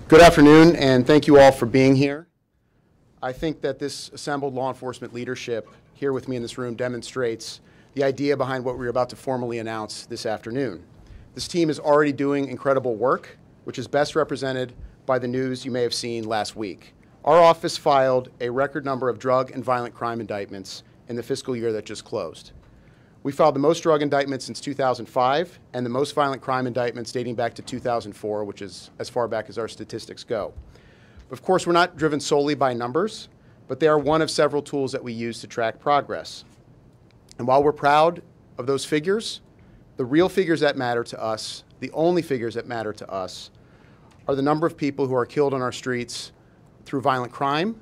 Good afternoon, and thank you all for being here. I think that this assembled law enforcement leadership here with me in this room demonstrates the idea behind what we're about to formally announce this afternoon. This team is already doing incredible work, which is best represented by the news you may have seen last week. Our office filed a record number of drug and violent crime indictments in the fiscal year that just closed. We filed the most drug indictments since 2005 and the most violent crime indictments dating back to 2004, which is as far back as our statistics go. Of course, we're not driven solely by numbers, but they are one of several tools that we use to track progress. And while we're proud of those figures, the real figures that matter to us, the only figures that matter to us, are the number of people who are killed on our streets through violent crime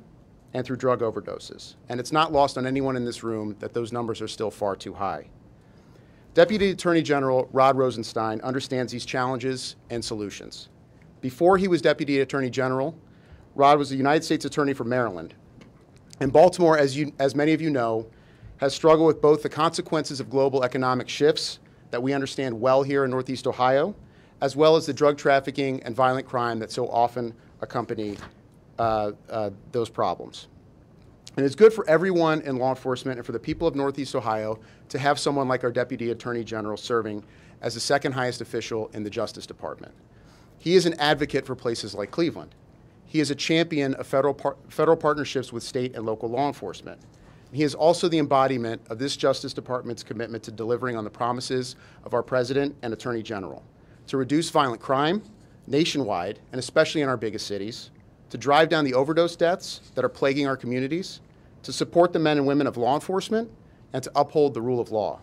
and through drug overdoses. And it's not lost on anyone in this room that those numbers are still far too high. Deputy Attorney General Rod Rosenstein understands these challenges and solutions. Before he was Deputy Attorney General, Rod was the United States Attorney for Maryland. And Baltimore, as many of you know, has struggled with both the consequences of global economic shifts that we understand well here in Northeast Ohio, as well as the drug trafficking and violent crime that so often accompany those problems. And it's good for everyone in law enforcement and for the people of Northeast Ohio to have someone like our Deputy Attorney General serving as the second highest official in the Justice Department. He is an advocate for places like Cleveland. He is a champion of federal partnerships with state and local law enforcement. He is also the embodiment of this Justice Department's commitment to delivering on the promises of our President and Attorney General, to reduce violent crime nationwide, and especially in our biggest cities, to drive down the overdose deaths that are plaguing our communities, to support the men and women of law enforcement, and to uphold the rule of law.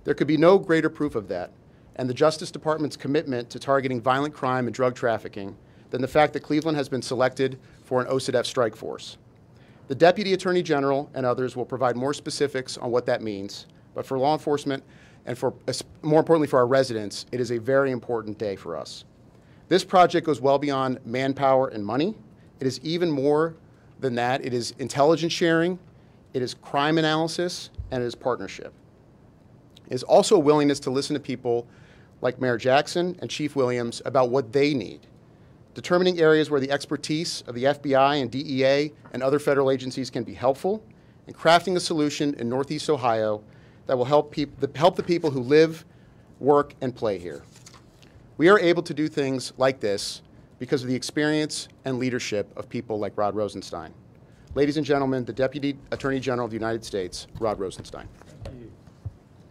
There could be no greater proof of that, and the Justice Department's commitment to targeting violent crime and drug trafficking, than the fact that Cleveland has been selected for an OCDETF strike force. The Deputy Attorney General and others will provide more specifics on what that means, but for law enforcement and more importantly for our residents, it is a very important day for us. This project goes well beyond manpower and money. It is even more than that. It is intelligence sharing, it is crime analysis, and it is partnership. It is also a willingness to listen to people like Mayor Jackson and Chief Williams about what they need, determining areas where the expertise of the FBI and DEA and other federal agencies can be helpful, and crafting a solution in Northeast Ohio that will help the people who live, work, and play here. We are able to do things like this because of the experience and leadership of people like Rod Rosenstein. Ladies and gentlemen, the Deputy Attorney General of the United States, Rod Rosenstein. Thank you.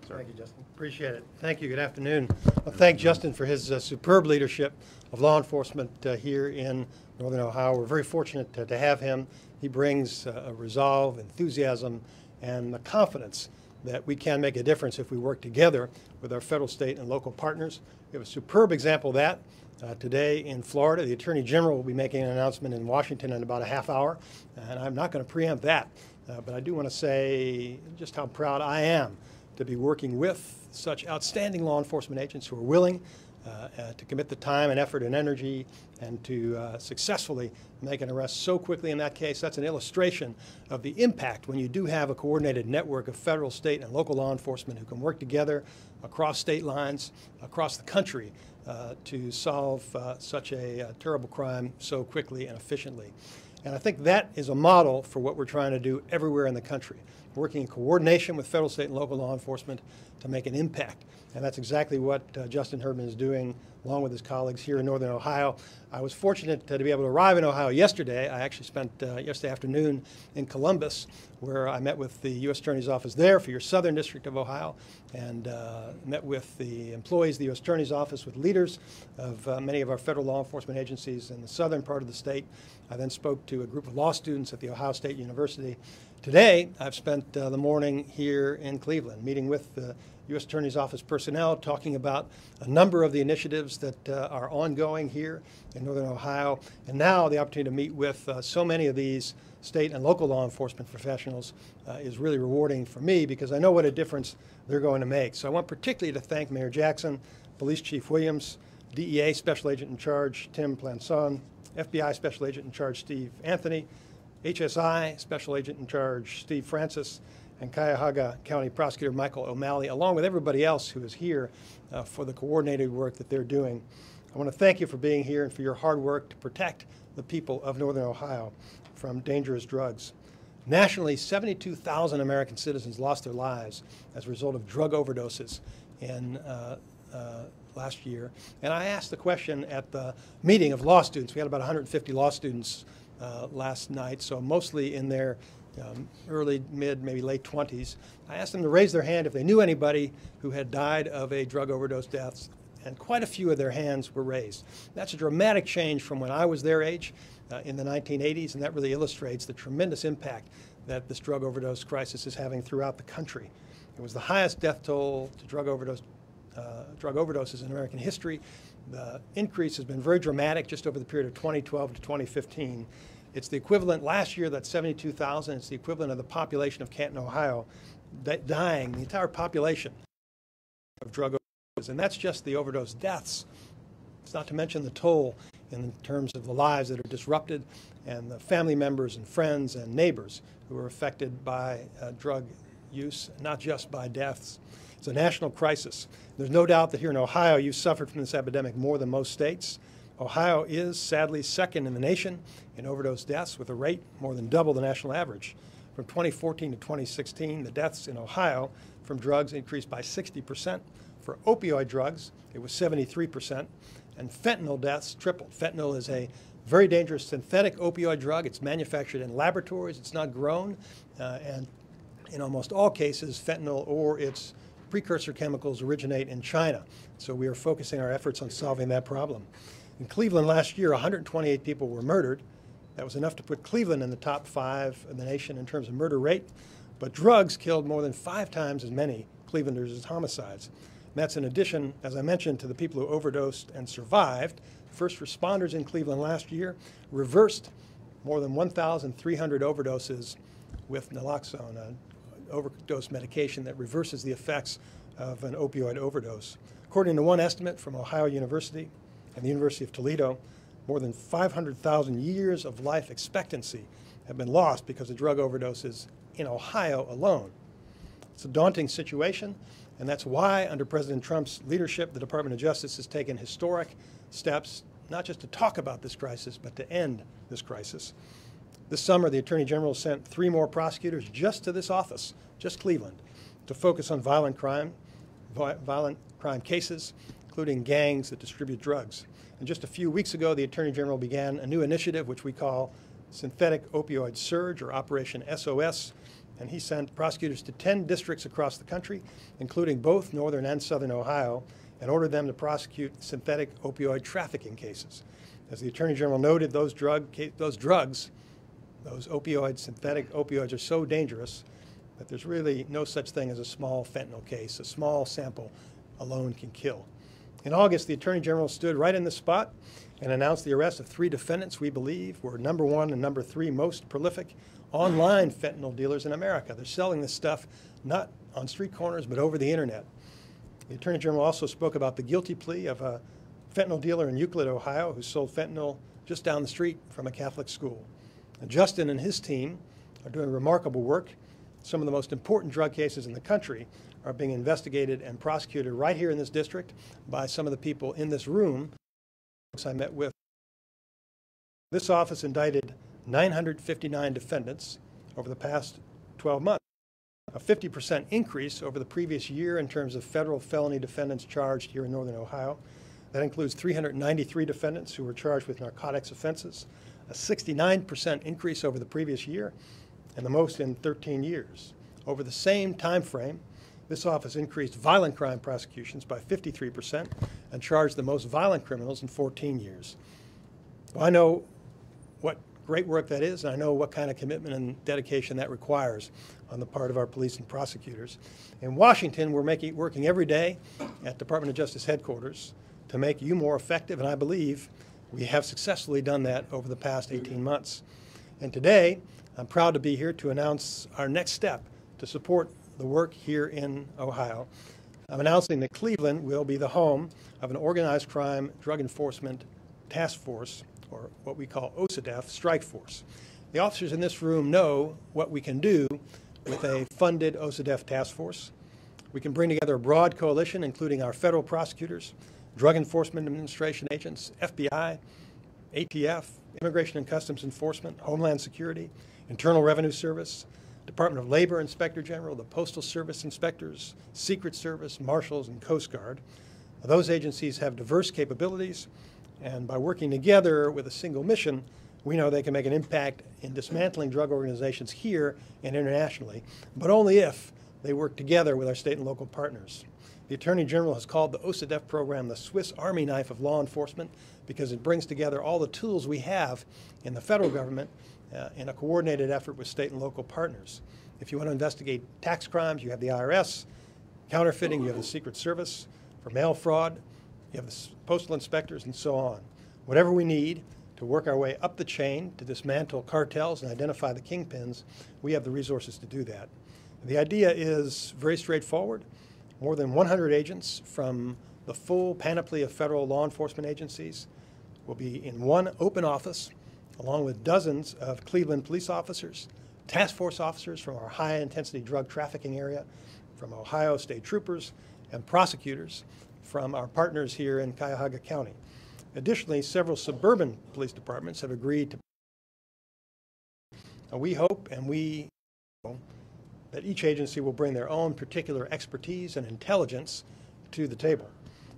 Thank you, Justin. Appreciate it. Thank you. Good afternoon. I'll thank Justin for his superb leadership of law enforcement here in Northern Ohio. We're very fortunate to have him. He brings a resolve, enthusiasm, and the confidence that we can make a difference if we work together with our federal, state, and local partners. We have a superb example of that. Today in Florida, the Attorney General will be making an announcement in Washington in about a half hour, and I'm not going to preempt that, but I do want to say just how proud I am to be working with such outstanding law enforcement agents who are willing to commit the time and effort and energy and to successfully make an arrest so quickly in that case. That's an illustration of the impact when you do have a coordinated network of federal, state, and local law enforcement who can work together across state lines, across the country, to solve such a terrible crime so quickly and efficiently. And I think that is a model for what we're trying to do everywhere in the country, working in coordination with federal, state, and local law enforcement to make an impact. And that's exactly what Justin Herdman is doing along with his colleagues here in Northern Ohio. I was fortunate to be able to arrive in Ohio yesterday. I actually spent yesterday afternoon in Columbus, where I met with the U.S. Attorney's Office there for your Southern District of Ohio, and met with the employees of the U.S. Attorney's Office, with leaders of many of our federal law enforcement agencies in the southern part of the state. I then spoke to a group of law students at The Ohio State University. Today, I've spent the morning here in Cleveland, meeting with the U.S. Attorney's Office personnel, talking about a number of the initiatives that are ongoing here in Northern Ohio, and now the opportunity to meet with so many of these state and local law enforcement professionals is really rewarding for me, because I know what a difference they're going to make. So I want particularly to thank Mayor Jackson, Police Chief Williams, DEA Special Agent in Charge Tim Planson, FBI Special Agent in Charge Steve Anthony, HSI Special Agent in Charge Steve Francis, and Cuyahoga County Prosecutor Michael O'Malley, along with everybody else who is here for the coordinated work that they're doing. I want to thank you for being here and for your hard work to protect the people of Northern Ohio from dangerous drugs. Nationally, 72,000 American citizens lost their lives as a result of drug overdoses in last year. And I asked the question at the meeting of law students. We had about 150 law students last night, so mostly in their early, mid, maybe late 20s. I asked them to raise their hand if they knew anybody who had died of a drug overdose death, and quite a few of their hands were raised. That's a dramatic change from when I was their age in the 1980s, and that really illustrates the tremendous impact that this drug overdose crisis is having throughout the country. It was the highest death toll to drug overdoses in American history. The increase has been very dramatic just over the period of 2012 to 2015. It's the equivalent, last year, that's 72,000. It's the equivalent of the population of Canton, Ohio, dying, the entire population of drug overdoses. And that's just the overdose deaths. It's not to mention the toll in terms of the lives that are disrupted and the family members and friends and neighbors who are affected by drug use, not just by deaths. It's a national crisis. There's no doubt that here in Ohio, you've suffered from this epidemic more than most states. Ohio is sadly second in the nation in overdose deaths, with a rate more than double the national average. From 2014 to 2016, the deaths in Ohio from drugs increased by 60%. For opioid drugs, it was 73%. And fentanyl deaths tripled. Fentanyl is a very dangerous synthetic opioid drug. It's manufactured in laboratories. It's not grown. And in almost all cases, fentanyl or its precursor chemicals originate in China. So we are focusing our efforts on solving that problem. In Cleveland last year, 128 people were murdered. That was enough to put Cleveland in the top 5 in the nation in terms of murder rate. But drugs killed more than 5 times as many Clevelanders as homicides. And that's in addition, as I mentioned, to the people who overdosed and survived. First responders in Cleveland last year reversed more than 1,300 overdoses with naloxone, an overdose medication that reverses the effects of an opioid overdose. According to one estimate from Ohio University and the University of Toledo, more than 500,000 years of life expectancy have been lost because of drug overdoses in Ohio alone. It's a daunting situation, and that's why, under President Trump's leadership, the Department of Justice has taken historic steps, not just to talk about this crisis, but to end this crisis. This summer, the Attorney General sent 3 more prosecutors just to this office, just Cleveland, to focus on violent crime cases, including gangs that distribute drugs. And just a few weeks ago, the Attorney General began a new initiative, which we call Synthetic Opioid Surge, or Operation SOS. And he sent prosecutors to 10 districts across the country, including both northern and southern Ohio, and ordered them to prosecute synthetic opioid trafficking cases. As the Attorney General noted, those synthetic opioids are so dangerous that there's really no such thing as a small fentanyl case. A small sample alone can kill. In August, the Attorney General stood right in this spot and announced the arrest of 3 defendants we believe were number 1 and number 3 most prolific online fentanyl dealers in America. They're selling this stuff not on street corners, but over the internet. The Attorney General also spoke about the guilty plea of a fentanyl dealer in Euclid, Ohio, who sold fentanyl just down the street from a Catholic school. And Justin and his team are doing remarkable work. Some of the most important drug cases in the country are being investigated and prosecuted right here in this district by some of the people in this room I met with. This office indicted 959 defendants over the past 12 months, a 50% increase over the previous year in terms of federal felony defendants charged here in Northern Ohio. That includes 393 defendants who were charged with narcotics offenses, a 69% increase over the previous year, and the most in 13 years. Over the same time frame, this office increased violent crime prosecutions by 53% and charged the most violent criminals in 14 years. Well, I know what great work that is, and I know what kind of commitment and dedication that requires on the part of our police and prosecutors. In Washington, we're working every day at Department of Justice headquarters to make you more effective, and I believe we have successfully done that over the past 18 months. And today, I'm proud to be here to announce our next step to support the work here in Ohio. I'm announcing that Cleveland will be the home of an organized crime drug enforcement task force, or what we call OSADEF strike force. The officers in this room know what we can do with a funded OSADEF task force. We can bring together a broad coalition, including our federal prosecutors, Drug Enforcement Administration agents, FBI, ATF, Immigration and Customs Enforcement, Homeland Security, Internal Revenue Service, Department of Labor Inspector General, the Postal Service inspectors, Secret Service, Marshals, and Coast Guard. Those agencies have diverse capabilities, and by working together with a single mission, we know they can make an impact in dismantling drug organizations here and internationally, but only if they work together with our state and local partners. The Attorney General has called the OCDETF program the Swiss Army knife of law enforcement because it brings together all the tools we have in the federal government in a coordinated effort with state and local partners. If you want to investigate tax crimes, you have the IRS. Counterfeiting, you have the Secret Service. For mail fraud, you have the postal inspectors, and so on. Whatever we need to work our way up the chain to dismantle cartels and identify the kingpins, we have the resources to do that. The idea is very straightforward. More than 100 agents from the full panoply of federal law enforcement agencies will be in one open office, along with dozens of Cleveland police officers, task force officers from our high-intensity drug trafficking area, from Ohio state troopers, and prosecutors from our partners here in Cuyahoga County. Additionally, several suburban police departments have agreed to. We hope and we know that each agency will bring their own particular expertise and intelligence to the table,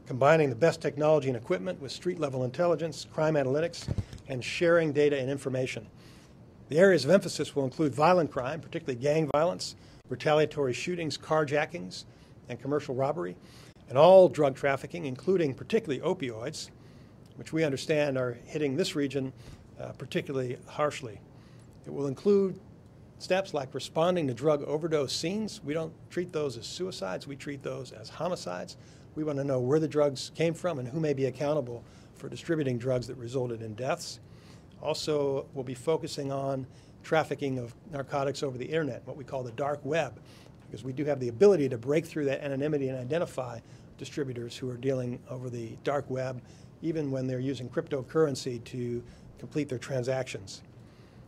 combining the best technology and equipment with street-level intelligence, crime analytics, and sharing data and information. The areas of emphasis will include violent crime, particularly gang violence, retaliatory shootings, carjackings, and commercial robbery, and all drug trafficking, including particularly opioids, which we understand are hitting this region particularly harshly. It will include steps like responding to drug overdose scenes. We don't treat those as suicides, we treat those as homicides. We want to know where the drugs came from and who may be accountable for distributing drugs that resulted in deaths. Also, we'll be focusing on trafficking of narcotics over the internet, what we call the dark web, because we do have the ability to break through that anonymity and identify distributors who are dealing over the dark web, even when they're using cryptocurrency to complete their transactions.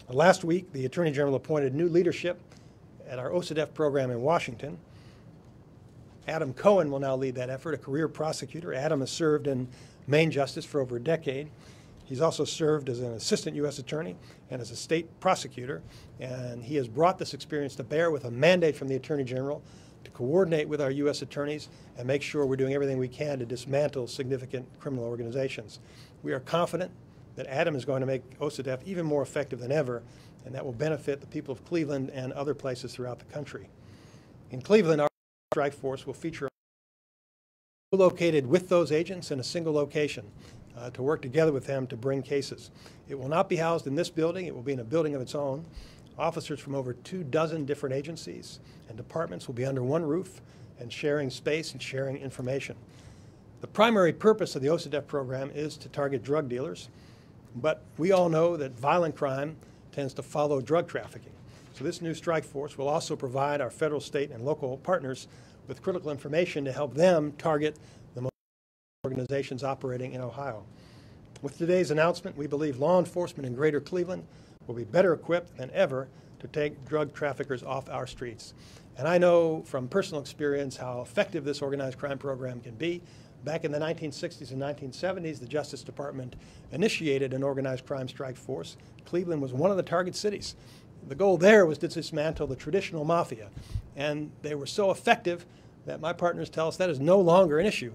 Last week, the Attorney General appointed new leadership at our OCDETF program in Washington. Adam Cohen will now lead that effort, a career prosecutor. Adam has served in Maine Justice for over a decade. He's also served as an assistant U.S. attorney and as a state prosecutor, and he has brought this experience to bear with a mandate from the Attorney General to coordinate with our U.S. attorneys and make sure we're doing everything we can to dismantle significant criminal organizations. We are confident that Adam is going to make OCDETF even more effective than ever, and that will benefit the people of Cleveland and other places throughout the country. In Cleveland, our strike force will feature located with those agents in a single location to work together with them to bring cases. It will not be housed in this building. It will be in a building of its own. Officers from over 24 different agencies and departments will be under one roof and sharing space and sharing information. The primary purpose of the OCDETF program is to target drug dealers, but we all know that violent crime tends to follow drug trafficking. So this new strike force will also provide our federal, state, and local partners with critical information to help them target the most organizations operating in Ohio. With today's announcement, we believe law enforcement in Greater Cleveland will be better equipped than ever to take drug traffickers off our streets. And I know from personal experience how effective this organized crime program can be. Back in the 1960s and 1970s, the Justice Department initiated an organized crime strike force. Cleveland was one of the target cities. The goal there was to dismantle the traditional mafia. And they were so effective that my partners tell us that is no longer an issue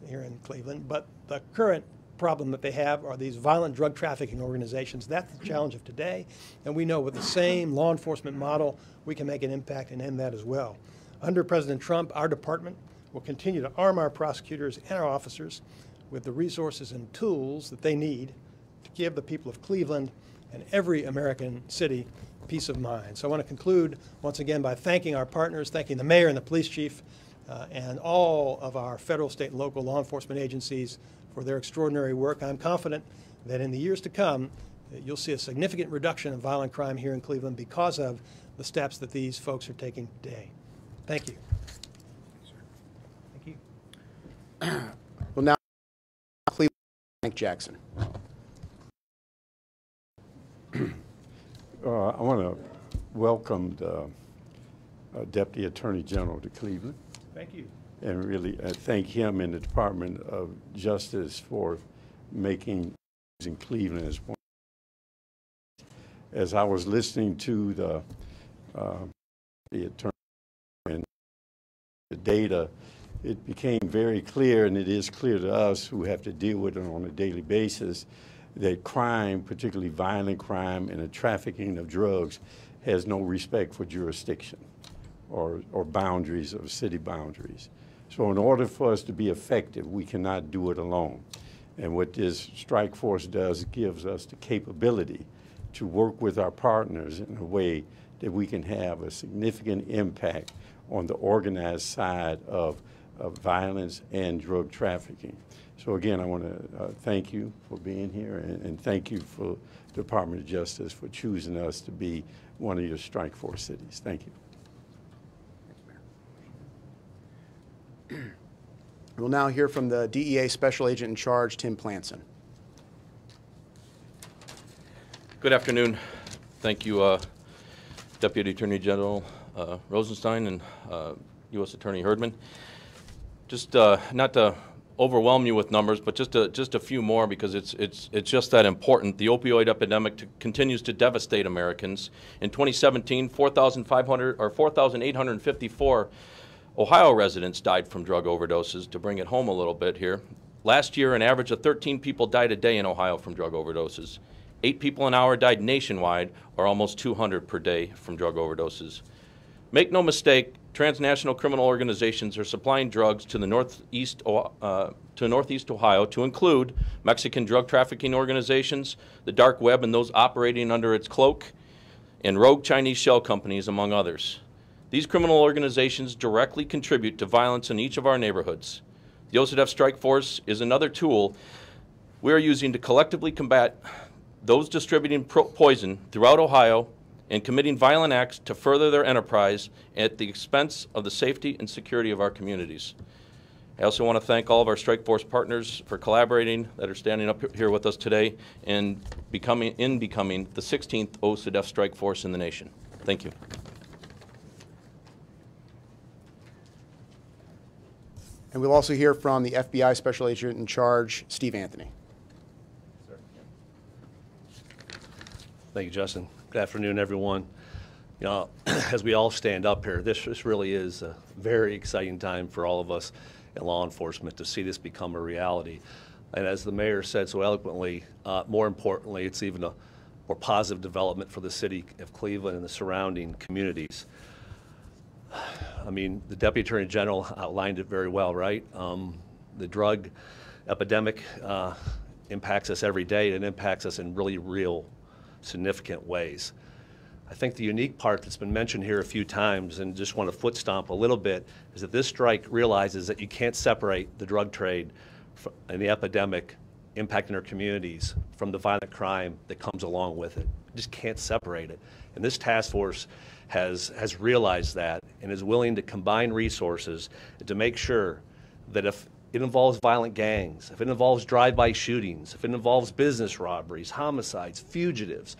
here in Cleveland. But the current problem that they have are these violent drug trafficking organizations. That's the challenge of today. And we know with the same law enforcement model, we can make an impact and end that as well. Under President Trump, our department will continue to arm our prosecutors and our officers with the resources and tools that they need to give the people of Cleveland and every American city peace of mind. So I want to conclude once again by thanking our partners, thanking the mayor and the police chief, and all of our federal, state, and local law enforcement agencies for their extraordinary work. I'm confident that in the years to come, you'll see a significant reduction in violent crime here in Cleveland because of the steps that these folks are taking today. Thank you. Thank you. Well, now, Cleveland, Frank Jackson. I want to welcome the Deputy Attorney General to Cleveland. Thank you. and really thank him and the Department of Justice for making Cleveland as one. As I was listening to the attorney and the data, it became very clear, and it is clear to us who have to deal with it on a daily basis, that crime, particularly violent crime and the trafficking of drugs, has no respect for jurisdiction or boundaries of city boundaries. So in order for us to be effective, we cannot do it alone. And what this strike force does, it gives us the capability to work with our partners in a way that we can have a significant impact on the organized side of violence and drug trafficking. So again, I want to thank you for being here, and thank you for the Department of Justice for choosing us to be one of your strike force cities. Thank you. We'll now hear from the DEA Special Agent in Charge, Tim Planson. Good afternoon. Thank you, Deputy Attorney General Rosenstein and U.S. Attorney Herdman. Just not to overwhelm you with numbers, but just a few more, because it's just that important. The opioid epidemic continues to devastate Americans. In 2017, 4,854 Ohio residents died from drug overdoses. To bring it home a little bit here, last year an average of 13 people died a day in Ohio from drug overdoses. 8 people an hour died nationwide, or almost 200 per day from drug overdoses. Make no mistake, transnational criminal organizations are supplying drugs to the Northeast Ohio, to include Mexican drug trafficking organizations, the dark web and those operating under its cloak, and rogue Chinese shell companies, among others. These criminal organizations directly contribute to violence in each of our neighborhoods. The OCDF Strike Force is another tool we are using to collectively combat those distributing poison throughout Ohio and committing violent acts to further their enterprise at the expense of the safety and security of our communities. I also want to thank all of our Strike Force partners for collaborating, that are standing up here with us today, and becoming the 16th OCDF Strike Force in the nation. Thank you. And we'll also hear from the FBI Special Agent in Charge, Steve Anthony. Thank you, Justin. Good afternoon, everyone. You know, as we all stand up here, this really is a very exciting time for all of us in law enforcement to see this become a reality. And as the mayor said so eloquently, more importantly, it's even a more positive development for the city of Cleveland and the surrounding communities. I mean, the Deputy Attorney General outlined it very well, right? The drug epidemic impacts us every day, and it impacts us in really real, significant ways. I think the unique part that's been mentioned here a few times, and just want to foot stomp a little bit, is that this strike realizes that you can't separate the drug trade and the epidemic impacting our communities from the violent crime that comes along with it. You just can't separate it. And this task force has realized that and is willing to combine resources to make sure that if it involves violent gangs, if it involves drive-by shootings, if it involves business robberies, homicides, fugitives,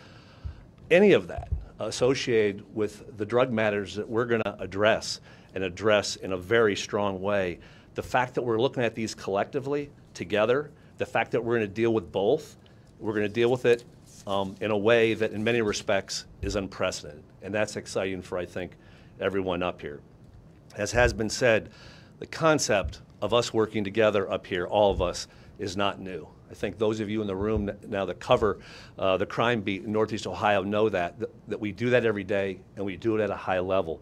any of that associated with the drug matters that we're going to address and address in a very strong way, the fact that we're looking at these collectively together, the fact that we're going to deal with both, we're going to deal with it in a way that in many respects is unprecedented. And that's exciting for, I think, everyone up here. As has been said, the concept of us working together up here, all of us, is not new. I think those of you in the room now that cover the crime beat in Northeast Ohio know that we do that every day, and we do it at a high level.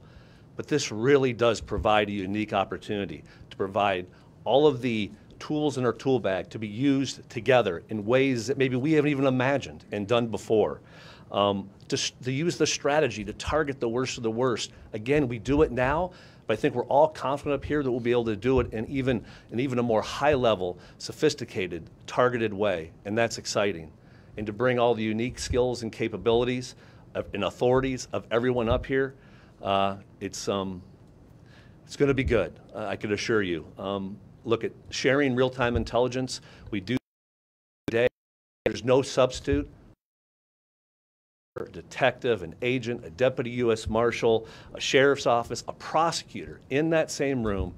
But this really does provide a unique opportunity to provide all of the tools in our tool bag to be used together in ways that maybe we haven't even imagined and done before. To use the strategy to target the worst of the worst. Again, we do it now, but I think we're all confident up here that we'll be able to do it in even a more high-level, sophisticated, targeted way, and that's exciting. And to bring all the unique skills and capabilities and authorities of everyone up here, it's going to be good, I can assure you. Look at sharing real-time intelligence. We do today. There's no substitute. A detective, an agent, a deputy U.S. Marshal, a sheriff's office, a prosecutor in that same room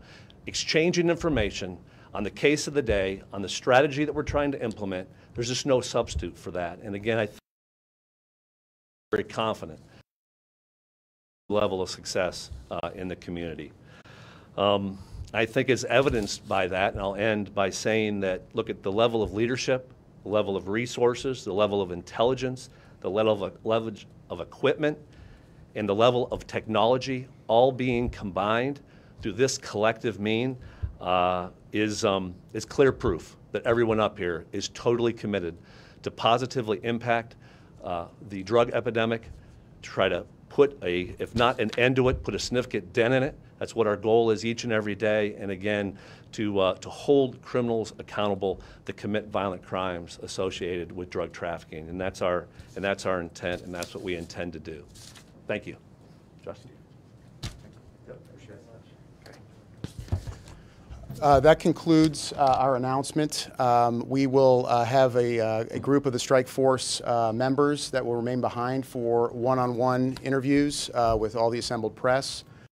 exchanging information on the case of the day, on the strategy that we're trying to implement. There's just no substitute for that. And again, I'm very confident level of success in the community. I think it's evidenced by that, and I'll end by saying that, look at the level of leadership, the level of resources, the level of intelligence, the level of equipment, and the level of technology all being combined through this collective mean is clear proof that everyone up here is totally committed to positively impact the drug epidemic, to try to put if not an end to it, put a significant dent in it. That's what our goal is each and every day. And again, to hold criminals accountable that commit violent crimes associated with drug trafficking. And that's our intent, and that's what we intend to do. Thank you. Justin. That concludes our announcement. We will have a group of the strike force members that will remain behind for one-on-one interviews with all the assembled press.